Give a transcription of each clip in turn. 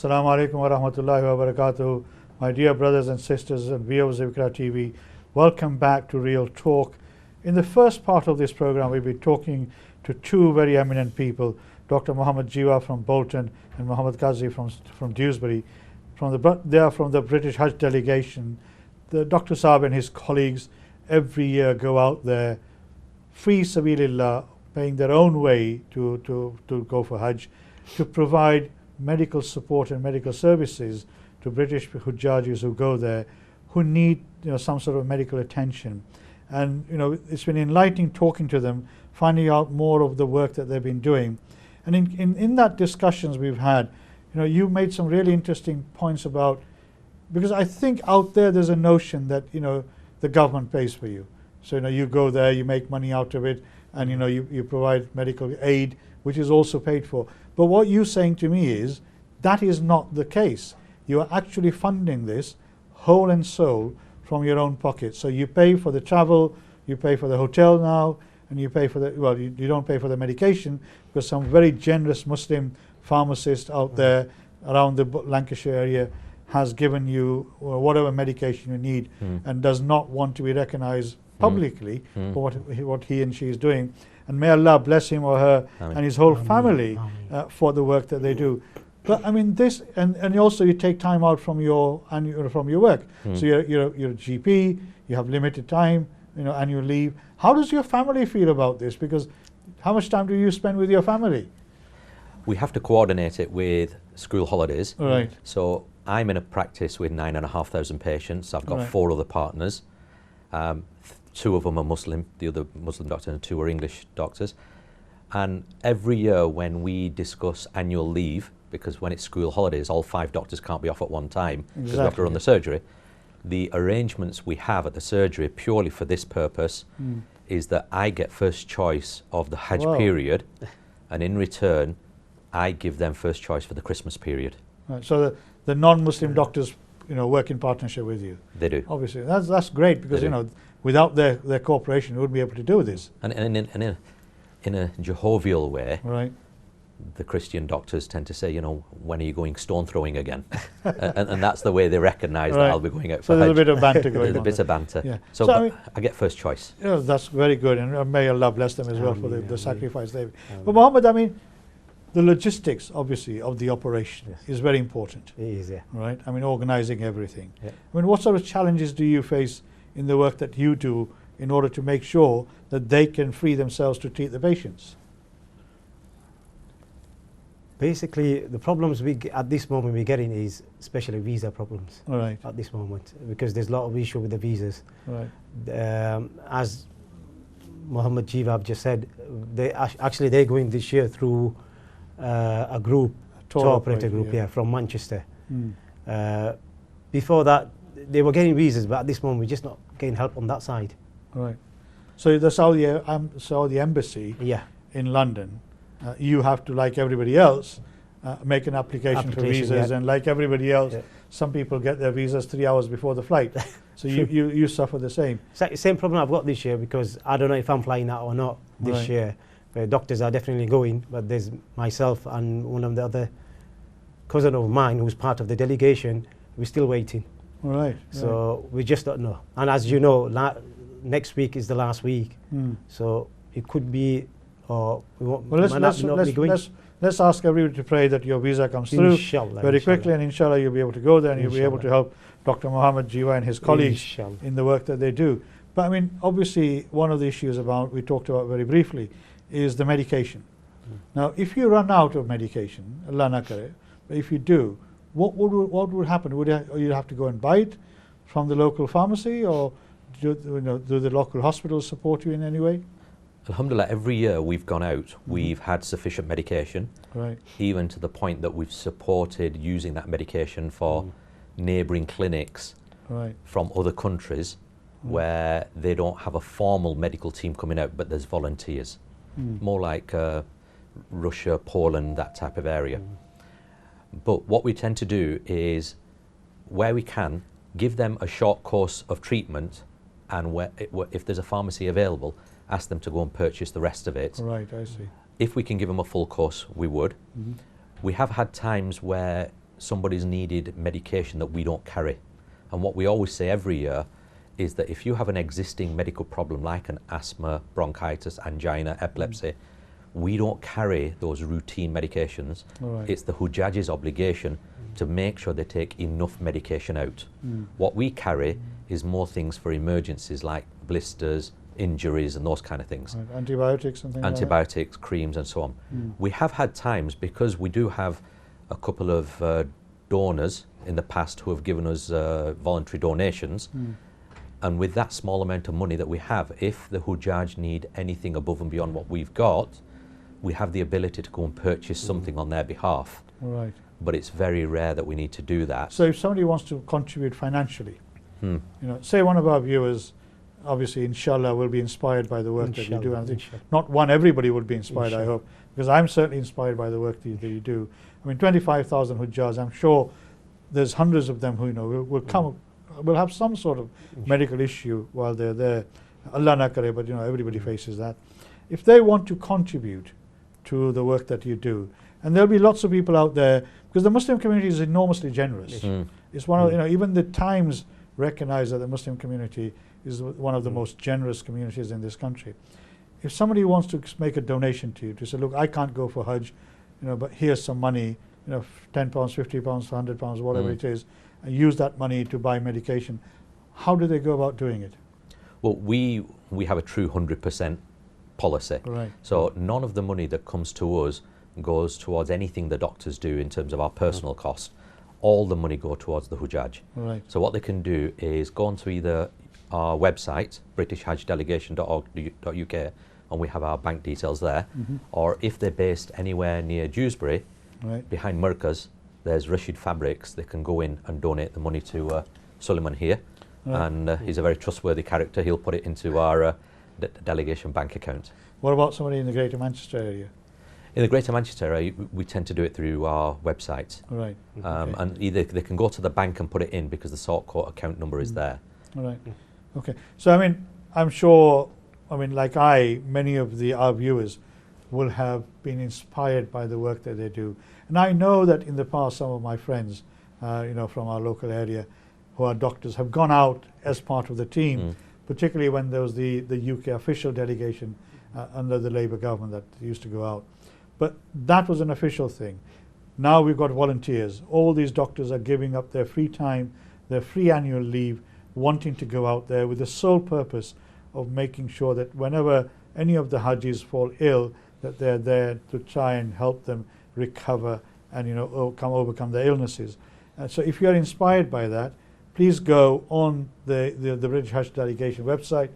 Assalamu alaikum wa rahmatullahi wa barakatuh. My dear brothers and sisters and viewers of IQRA TV, welcome back to Real Talk. In the first part of this program, we'll be talking to two very eminent people, Dr. Muhammad Jiwa from Bolton and Muhammad Qazi from Dewsbury. They are from the British Hajj delegation. The Dr. Saab and his colleagues every year go out there, fi sabilillah, paying their own way to go for Hajj, to provide medical support and medical services to British Hujjajis who go there, who need some sort of medical attention. And it's been enlightening talking to them, finding out more of the work that they've been doing. And in that discussions we've had, you made some really interesting points about, because I think out there's a notion that the government pays for you. So you go there, you make money out of it, and you provide medical aid, which is also paid for. But what you're saying to me is that is not the case. You are actually funding this whole and soul from your own pocket. So you pay for the travel, you pay for the hotel now, and you pay for you don't pay for the medication, because some very generous Muslim pharmacist out there around the Lancashire area has given you whatever medication you need and does not want to be recognized publicly for what he and she is doing. And may Allah bless him or her and his whole family for the work that they do. But I mean this, and also you take time out from your work. So you're a GP, you have limited time, annual leave. How does your family feel about this? Because how much time do you spend with your family? We have to coordinate it with school holidays. Right. So I'm in a practice with 9,500 patients. I've got 4 other partners. 2 of them are Muslim, the other Muslim doctor, and 2 are English doctors. And every year when we discuss annual leave, because when it's school holidays, all 5 doctors can't be off at one time because we have to run the surgery. The arrangements we have at the surgery purely for this purpose is that I get first choice of the Hajj period, and in return, I give them first choice for the Christmas period. Right. So the non-Muslim doctors, work in partnership with you. They do. Obviously, that's great, because without their cooperation, we wouldn't be able to do this. And in a jovial way, right? The Christian doctors tend to say, when are you going stone throwing again? and that's the way they recognise that I'll be going out for Hajj. So there's a bit of banter going on. There's a bit of banter. Yeah. So I get first choice. That's very good, and may Allah bless them as well for the sacrifice they've. But Muhammad, I mean, the logistics, obviously, of the operation is very important. It is, yeah. Right? I mean, organising everything. Yeah. I mean, what sort of challenges do you face in the work that you do in order to make sure that they can free themselves to treat the patients? Basically, the problems at this moment we're getting is especially visa problems. All right. At this moment, because there's a lot of issue with the visas. Right. As Muhammad Jiva just said, they're going this year through a group, tour operator group, from Manchester. Before that, they were getting visas, but at this moment we're just not getting help on that side. Right. So the Saudi embassy in London, you have to, like everybody else, make an application for visas, and like everybody else, some people get their visas 3 hours before the flight. So you suffer the same. Same problem I've got this year, because I don't know if I'm flying out or not this year. The doctors are definitely going, but there's myself and one of the other cousin of mine who's part of the delegation. We're still waiting. Right. So we just don't know. And as you know, next week is the last week. So it could be, or we won't, let's ask everybody to pray that your visa comes through very quickly, and inshallah you'll be able to go there, and you'll be able to help Dr. Muhammad Jiwa and his colleagues in the work that they do. But I mean, obviously, one of the issues we talked about very briefly is the medication. Now, if you run out of medication, Allah na kare, but if you do, what would happen? Would you have to go and buy it from the local pharmacy, or do the local hospitals support you in any way? Alhamdulillah, every year we've gone out, we've had sufficient medication, even to the point that we've supported using that medication for neighbouring clinics from other countries where they don't have a formal medical team coming out, but there's volunteers. More like Russia, Poland, that type of area. But what we tend to do is, where we can, give them a short course of treatment, and if there's a pharmacy available, ask them to go and purchase the rest of it. Right, I see. If we can give them a full course, we would. We have had times where somebody's needed medication that we don't carry. And what we always say every year is that if you have an existing medical problem like an asthma, bronchitis, angina, epilepsy, we don't carry those routine medications. Right. It's the Hujjaj's obligation to make sure they take enough medication out. What we carry is more things for emergencies like blisters, injuries and those kind of things. Right. Antibiotics and things Antibiotics, creams and so on. We have had times, because we do have a couple of donors in the past who have given us voluntary donations, and with that small amount of money that we have, if the Hujjaj need anything above and beyond what we've got, we have the ability to go and purchase something on their behalf. Right. But it's very rare that we need to do that. So if somebody wants to contribute financially, you know, say one of our viewers, obviously, inshallah, will be inspired by the work that you do. And I think not everybody would be inspired, I hope, because I'm certainly inspired by the work that you do. I mean, 25,000 Hujjaj, I'm sure there's hundreds of them who, you know, will have some sort of medical issue while they're there. Allah na kare, but you know, everybody faces that. If they want to contribute to the work that you do, and there'll be lots of people out there, because the Muslim community is enormously generous. It's one of, you know, even the Times recognize that the Muslim community is one of the most generous communities in this country. If somebody wants to make a donation to you, to say, look, I can't go for Hajj, you know, but here's some money, you know, £10, £50, £100, whatever it is, and use that money to buy medication, how do they go about doing it? Well, we have a true 100% policy. Right. So none of the money that comes to us goes towards anything the doctors do in terms of our personal cost. All the money go towards the Hujjaj. Right. So what they can do is go onto either our website, britishhajdelegation.org.uk, and we have our bank details there, or if they're based anywhere near Dewsbury, behind Murkaz, there's Rashid Fabrics. They can go in and donate the money to Suleiman here, and he's a very trustworthy character. He'll put it into our delegation bank account. What about somebody in the Greater Manchester area? In the Greater Manchester area, we tend to do it through our website. Right. And either they can go to the bank and put it in because the sort code account number is there. All right. Okay. So, I mean, I'm sure, I mean, like many of our viewers will have been inspired by the work that they do. And I know that in the past, some of my friends, you know, from our local area who are doctors have gone out as part of the team, particularly when there was the UK official delegation under the Labour government that used to go out. But that was an official thing. Now we've got volunteers. All these doctors are giving up their free time, their free annual leave, wanting to go out there with the sole purpose of making sure that whenever any of the Hajis fall ill, that they're there to try and help them recover and, you know, overcome their illnesses. So if you're inspired by that, please go on the British Hajj Delegation website,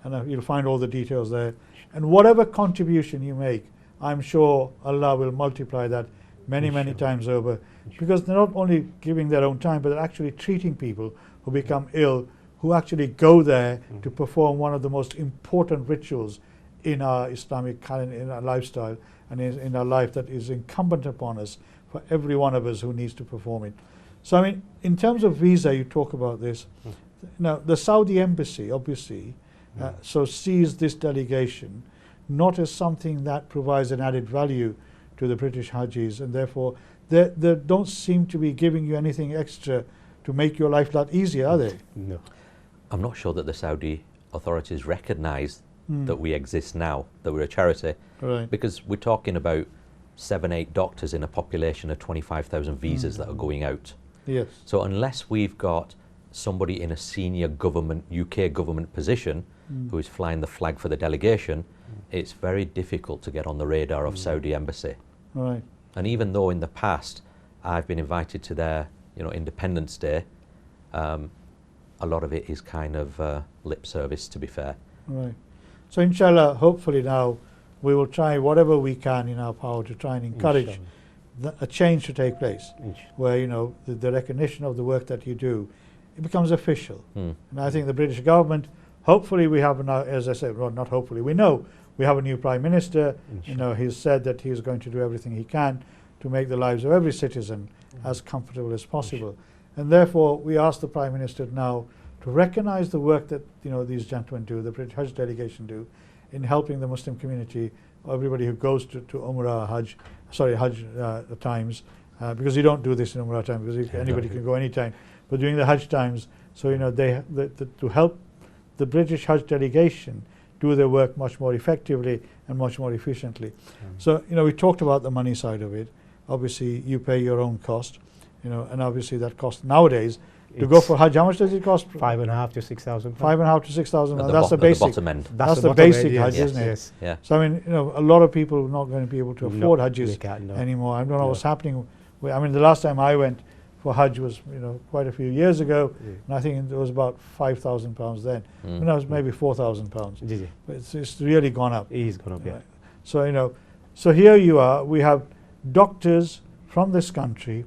and you'll find all the details there. And whatever contribution you make, I'm sure Allah will multiply that many times over, because they're not only giving their own time, but they're actually treating people who become ill, who actually go there to perform one of the most important rituals in our Islamic calendar, in our lifestyle, and in our life that is incumbent upon us for every one of us who needs to perform it. So, I mean, in terms of visa, you talk about this. Now, the Saudi embassy, obviously, so sees this delegation not as something that provides an added value to the British Hajis, and therefore they don't seem to be giving you anything extra to make your life a lot easier, are they? No. I'm not sure that the Saudi authorities recognise that we exist now, that we're a charity, because we're talking about 7-8 doctors in a population of 25,000 visas that are going out. Yes. So unless we've got somebody in a senior government, UK government position who is flying the flag for the delegation, it's very difficult to get on the radar of Saudi embassy. Right. And even though in the past I've been invited to their, you know, Independence Day, a lot of it is kind of lip service, to be fair. Right. So inshallah, hopefully now we will try whatever we can in our power to try and encourage a change to take place, where, you know, the recognition of the work that you do, it becomes official. And I think the British government, hopefully we have now, as I said, well, not hopefully, we know we have a new Prime Minister. You know, he's said that he's going to do everything he can to make the lives of every citizen as comfortable as possible. And therefore, we ask the Prime Minister now to recognize the work that, you know, these gentlemen do, the British Hajj delegation do, in helping the Muslim community, everybody who goes to Umrah, Hajj times, because you don't do this in Umrah time, because anybody can go anytime. But during the Hajj times, so to help the British Hajj delegation do their work much more effectively and much more efficiently. So we talked about the money side of it. Obviously, you pay your own cost, and obviously that cost nowadays to go for Hajj. How much does it cost? 5,500 to 6,000. 5,500 to 6,000. That's the basic. basic. Bottom end. That's the basic Hajj, yes, isn't it? Yes. Yeah. So I mean, a lot of people are not going to be able to afford Hajjs no. anymore. I don't know what's happening. I mean, the last time I went for Hajj was quite a few years ago, and I think it was about £5,000 then. When I was maybe £4,000. But it's really gone up. It's gone up, yeah. Right. So so here you are. We have doctors from this country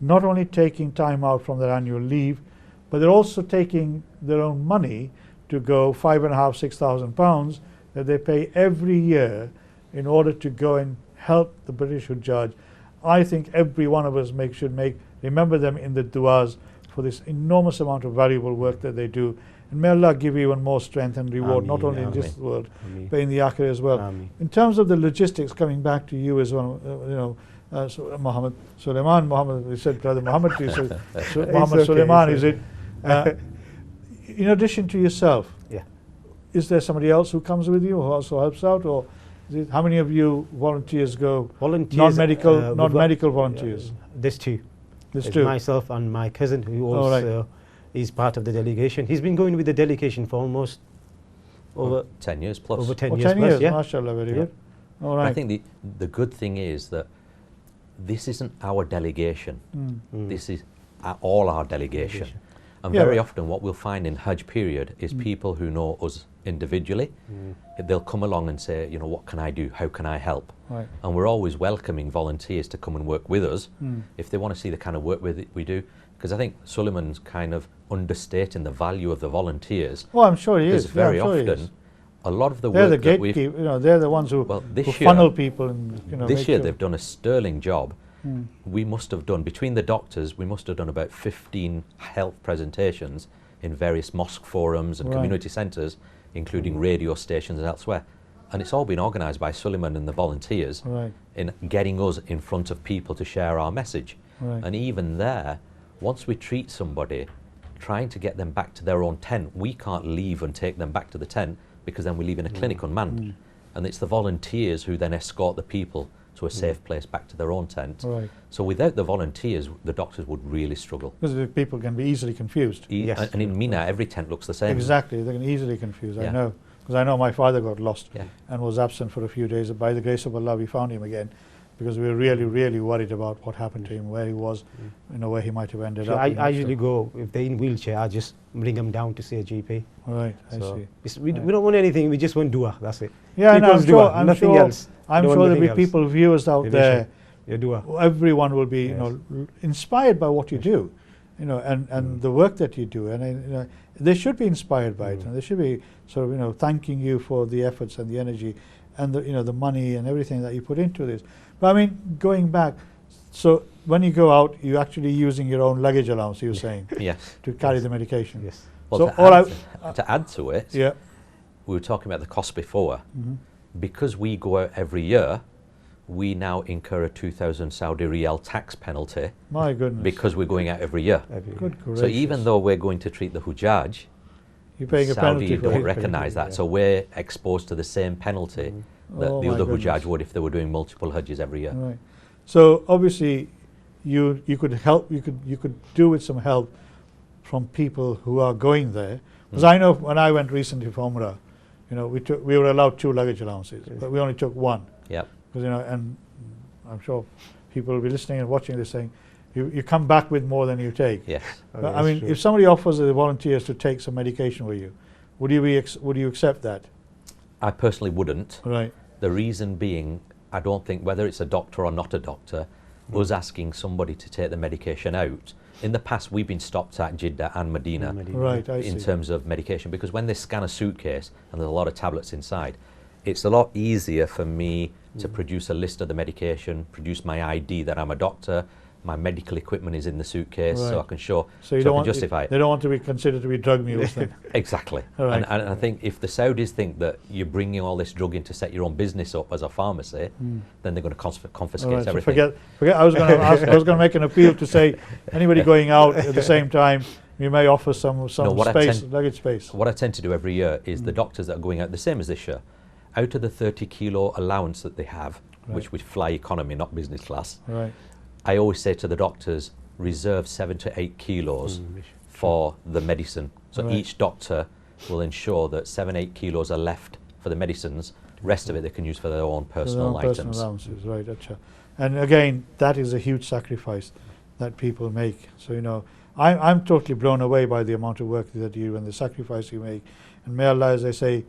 not only taking time out from their annual leave, but they're also taking their own money to go £5,500 to £6,000 that they pay every year in order to go and help the British Hujjaj. I think every one of us should remember them in the du'as for this enormous amount of valuable work that they do. And may Allah give you even more strength and reward, not only in this world, but in the Akhirah as well. In terms of the logistics, coming back to you as well, Muhammad Sulaiman, we said Brother Muhammad to you, so Muhammad Sulaiman, is it? In addition to yourself, is there somebody else who comes with you who also helps out, or how many of you volunteers go? Non-medical volunteers. There's two. There's two. Myself and my cousin, who also is part of the delegation. He's been going with the delegation for almost over 10 years plus. Over 10 years 10 plus, years, yeah. mashallah, very good. All right. I think the good thing is that this isn't our delegation. This is all our delegation. And very often what we'll find in Hajj period is people who know us individually, they'll come along and say, what can I do? How can I help? Right. And we're always welcoming volunteers to come and work with us if they want to see the kind of work we do. Because I think Suleiman's kind of understating the value of the volunteers. Oh, I'm sure he is. Because very often, a lot of the they're work the gatekeepers, they're the ones who funnel people. And, this year they've done a sterling job. We must have done, between the doctors, we must have done about 15 health presentations in various mosque forums and community centres, including radio stations and elsewhere. And it's all been organised by Suleiman and the volunteers in getting us in front of people to share our message. And even there, once we treat somebody, trying to get them back to their own tent, we can't leave and take them back to the tent because then we leave in a clinic unmanned. And it's the volunteers who then escort the people to a safe place back to their own tent. So without the volunteers, the doctors would really struggle. Because the people can be easily confused. And in Mina, every tent looks the same. Exactly, they can easily confuse, I know. Because I know my father got lost and was absent for a few days. By the grace of Allah, we found him again, because we were really, really worried about what happened to him, where he was, where he might have ended up. I usually go, if they're in wheelchair, I just bring them down to see a GP. Right, I see. We don't want anything, we just want dua, that's it. Yeah, no, I'm sure, nothing else. I'm sure there'll be people, viewers out there, dua. Everyone will be inspired by what you do, and the work that you do, and they should be inspired by it, and they should be sort of thanking you for the efforts and the energy and the money and everything that you put into this. But I mean, going back, so when you go out, you're actually using your own luggage allowance, you're saying, to carry the medication. Yes. Well, to add to it, we were talking about the cost before. Because we go out every year, we now incur a 2,000 Saudi Riyal tax penalty. My goodness. Because we're going out every year. Good gracious. So even though we're going to treat the Hujjaj, you're paying Saudi a penalty don't recognise that. So we're exposed to the same penalty that the other Hujjaj would if they were doing multiple Hajjs every year. Right. So obviously, you could help. You could do with some help from people who are going there. Because I know when I went recently for Umrah, we were allowed 2 luggage allowances, but we only took 1. Yeah. Because and I'm sure people will be listening and watching this saying, you come back with more than you take. Yes. I mean, if somebody offers the volunteers to take some medication with you, would you accept that? I personally wouldn't. Right. The reason being, I don't think whether it's a doctor or not a doctor, us asking somebody to take the medication out. In the past, we've been stopped at Jeddah and Medina, in terms of medication, because when they scan a suitcase and there's a lot of tablets inside, it's a lot easier for me to produce a list of the medication, produce my ID that I'm a doctor, my medical equipment is in the suitcase, so I can show, so you so don't I can justify it. They don't want to be considered to be drug mules then. Exactly. Right. And I think if the Saudis think that you're bringing all this drug in to set your own business up as a pharmacy, then they're going to confiscate So everything. forget. I was going to ask. I was going to make an appeal to say anybody going out at the same time, you may offer some space, luggage space. What I tend to do every year is the doctors that are going out the same as this year, out of the 30 kilo allowance that they have, which we fly economy, not business class. Right. I always say to the doctors, reserve 7 to 8 kilos for the medicine. So each doctor will ensure that 7-8 kilos are left for the medicines. Rest of it they can use for their own personal items. Personal allowances, right? Gotcha. And again, that is a huge sacrifice that people make. So you know, I'm totally blown away by the amount of work that you and the sacrifice you make. And may Allah, as I say,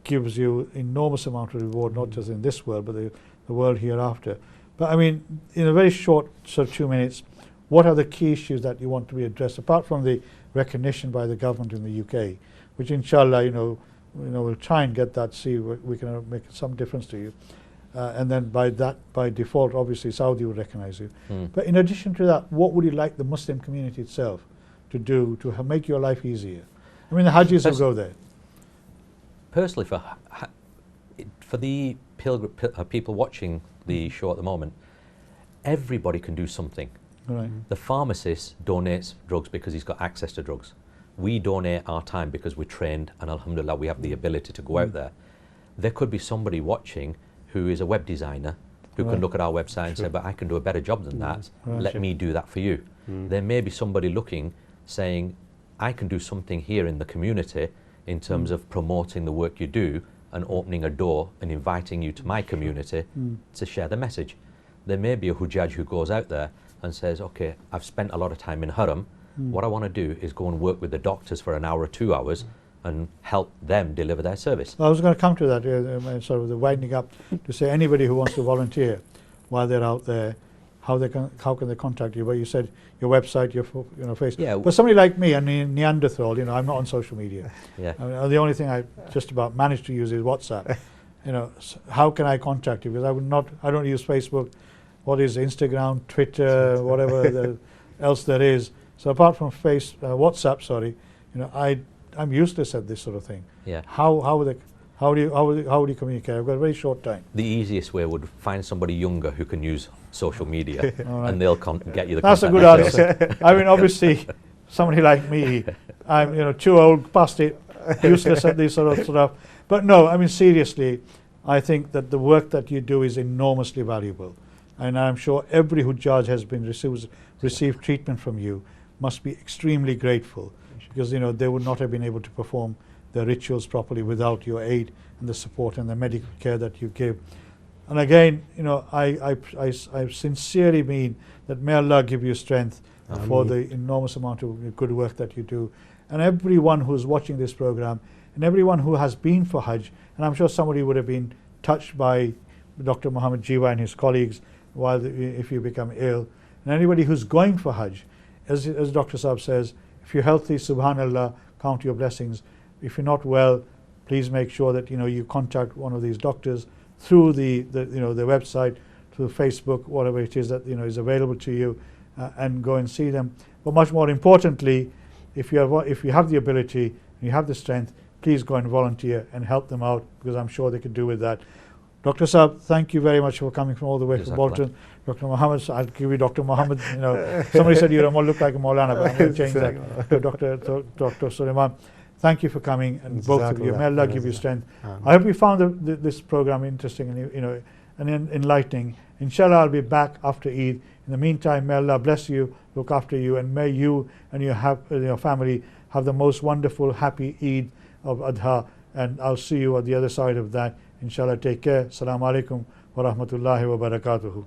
gives you enormous amount of reward, not just in this world, but the world hereafter. But I mean, in a very short sort of 2 minutes, what are the key issues that you want to be addressed, apart from the recognition by the government in the UK, which inshallah, we'll try and get that, see we can make some difference to you. And then by default, obviously, Saudi will recognize you. But in addition to that, what would you like the Muslim community itself to do to make your life easier? I mean, the Hajjis will go there. Personally, for the people watching the show at the moment, everybody can do something. Right. The pharmacist donates drugs because he's got access to drugs. We donate our time because we're trained, and alhamdulillah we have the ability to go out there. There could be somebody watching who is a web designer who can look at our website and say, but I can do a better job than that. Let me do that for you. There may be somebody looking, saying, I can do something here in the community in terms of promoting the work you do and opening a door and inviting you to my community to share the message. There may be a Hujjaj who goes out there and says, okay, I've spent a lot of time in Haram. What I want to do is go and work with the doctors for an hour or 2 hours and help them deliver their service. I was going to come to that, sort of the winding up, to say anybody who wants to volunteer while they're out there, how can they contact you? Well, you said your website, your Facebook. Yeah. But somebody like me, I mean, Neanderthal, I'm not on social media. Yeah. I mean, the only thing I just about managed to use is WhatsApp. How can I contact you? Because I don't use Facebook. What is Instagram, Twitter, whatever else there is. So apart from WhatsApp, I'm useless at this sort of thing. Yeah. How do you communicate? I've got a very short time. The easiest way would find somebody younger who can use social media, and they'll get you the That's a good answer. I mean, obviously, somebody like me, I'm too old, past it, useless at this sort of stuff. But no, I mean seriously, I think that the work that you do is enormously valuable, and I'm sure every Hujjaj has been received treatment from you must be extremely grateful, because they would not have been able to perform their rituals properly without your aid and the support and the medical care that you give. And again, I sincerely mean that may Allah give you strength for the enormous amount of good work that you do. And everyone who's watching this program, and everyone who has been for Hajj, and I'm sure somebody would have been touched by Dr. Muhammad Jiwa and his colleagues if you become ill, and anybody who's going for Hajj, as Dr. Saab says, if you're healthy, subhanallah, count your blessings. If you're not well, please make sure that you contact one of these doctors through the website, through Facebook, whatever it is that is available to you, and go and see them. But much more importantly, if you have the ability and you have the strength, please go and volunteer and help them out, because I'm sure they could do with that. Dr. Saab, thank you very much for coming from all the way from Bolton. Dr. Muhammad, I'll give you Dr. Muhammad. Somebody said you don't look like a Maulana, but I'm going to change that to Dr. Sulaiman. Thank you for coming, and both of you. May Allah give you strength. I hope you found this program interesting and enlightening. Inshallah, I'll be back after Eid. In the meantime, may Allah bless you, look after you, and may you and your family have the most wonderful, happy Eid of Adha. And I'll see you on the other side of that. Inshallah, take care. Assalamu alaikum wa rahmatullahi wa barakatuhu.